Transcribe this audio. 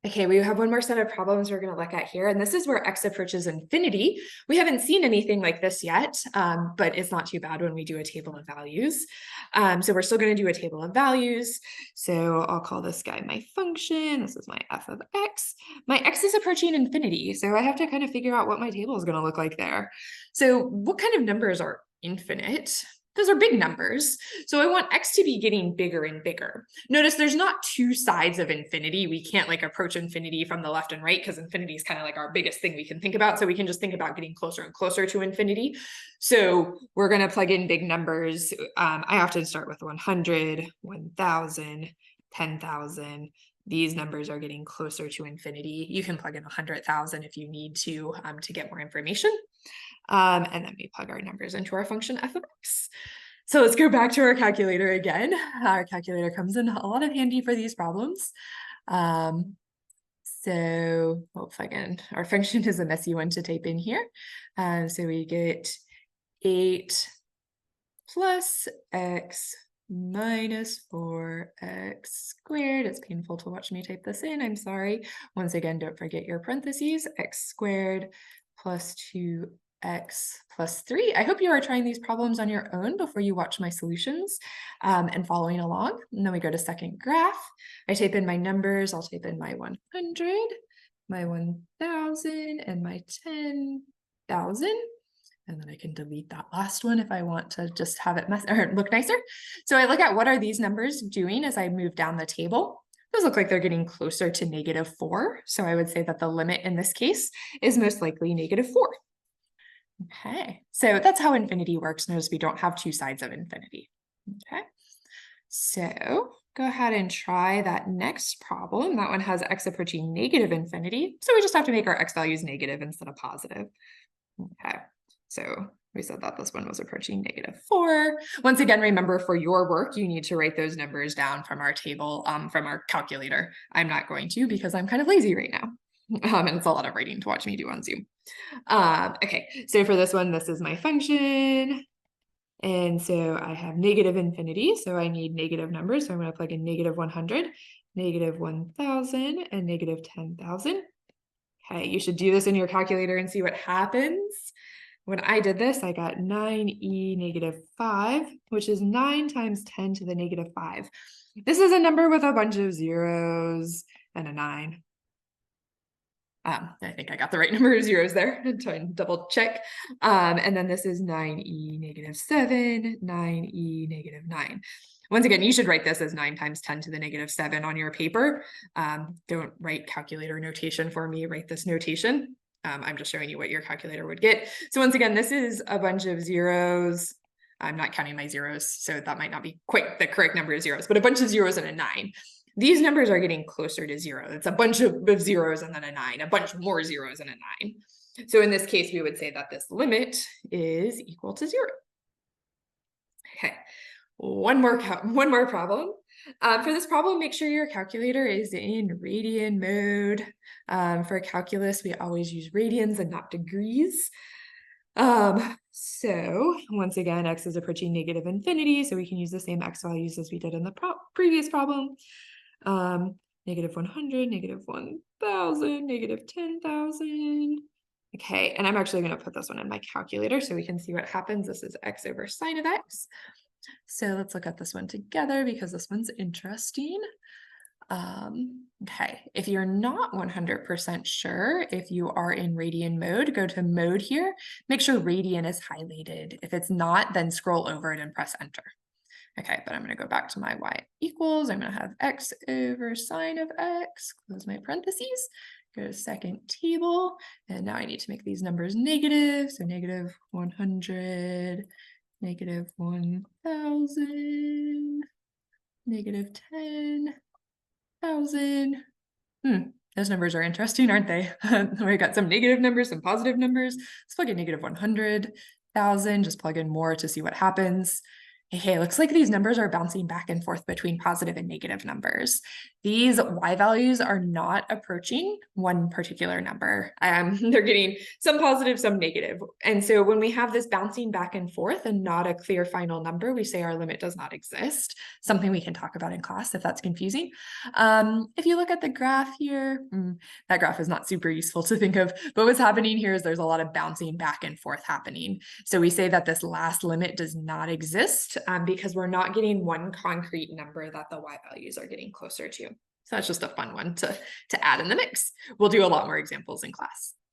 Okay, we have one more set of problems we're going to look at here, and this is where x approaches infinity. We haven't seen anything like this yet, but it's not too bad when we do a table of values. So we're still going to do a table of values. So I'll call this guy my function. This is my f of x. My x is approaching infinity, so I have to kind of figure out what my table is going to look like there. So what kind of numbers are infinite? Those are big numbers. So I want x to be getting bigger and bigger. Notice there's not two sides of infinity. We can't like approach infinity from the left and right because infinity is kind of like our biggest thing we can think about. So we can just think about getting closer and closer to infinity. So we're going to plug in big numbers. I often start with 100, 1,000, 10,000. These numbers are getting closer to infinity. You can plug in 100,000 if you need to get more information. And then we plug our numbers into our function f of x. So let's go back to our calculator again. Our calculator comes in a lot of handy for these problems. So we'll plug in, our function is a messy one to type in here. So we get 8 plus x minus 4x squared. It's painful to watch me type this in, I'm sorry. Once again, don't forget your parentheses, x squared plus 2x plus 3. I hope you are trying these problems on your own before you watch my solutions and following along. And then we go to second graph. I type in my numbers. I'll type in my 100, my 1,000, and my 10,000. And then I can delete that last one if I want to just have it look nicer. So I look at what are these numbers doing as I move down the table. Those look like they're getting closer to -4. So I would say that the limit in this case is most likely -4. Okay, so that's how infinity works. Notice we don't have two sides of infinity. Okay, so go ahead and try that next problem. That one has x approaching -infinity. So we just have to make our x values negative instead of positive. Okay, so we said that this one was approaching -4. Once again, remember for your work, you need to write those numbers down from our table, from our calculator. I'm not going to because I'm kind of lazy right now. And it's a lot of writing to watch me do on Zoom. Okay, so for this one, this is my function. And so I have -infinity, so I need negative numbers. So I'm going to plug in -100, -1,000, and -10,000. Okay, you should do this in your calculator and see what happens. When I did this, I got 9e -5, which is 9 times 10 to the -5. This is a number with a bunch of zeros and a 9. I think I got the right number of zeros there. I'm trying to double check. And then this is 9e -7, 9e -9. Once again, you should write this as 9 times 10 to the -7 on your paper. Don't write calculator notation for me, write this notation. I'm just showing you what your calculator would get. So once again, this is a bunch of zeros. I'm not counting my zeros, so that might not be quite the correct number of zeros, but a bunch of zeros and a 9. These numbers are getting closer to 0. It's a bunch of zeros and then a 9, a bunch more zeros and a 9. So in this case, we would say that this limit is equal to 0. Okay, one more problem. For this problem, make sure your calculator is in radian mode. For calculus, we always use radians and not degrees. So once again, x is approaching -infinity, so we can use the same x values as we did in the previous problem. -100, -1,000, -10,000. Okay, and I'm actually going to put this one in my calculator so we can see what happens. This is x over sine of x. So let's look at this one together because this one's interesting. Okay, if you're not 100% sure if you are in radian mode, go to mode here. Make sure radian is highlighted. If it's not, then scroll over it and press enter. Okay, but I'm going to go back to my y equals. I'm going to have x over sine of x, close my parentheses, go to second table, and now I need to make these numbers negative. So -100, -1,000, -10,000. Those numbers are interesting, aren't they? We got some negative numbers, some positive numbers. Let's plug in -100,000, just plug in more to see what happens. Hey, looks like these numbers are bouncing back and forth between positive and negative numbers. These y values are not approaching one particular number. They're getting some positive, some negative. And so when we have this bouncing back and forth and not a clear final number, we say our limit does not exist, something we can talk about in class if that's confusing. If you look at the graph here, that graph is not super useful to think of, but what's happening here is there's a lot of bouncing back and forth happening. So we say that this last limit does not exist because we're not getting one concrete number that the y values are getting closer to. So that's just a fun one to add in the mix. We'll do a lot more examples in class.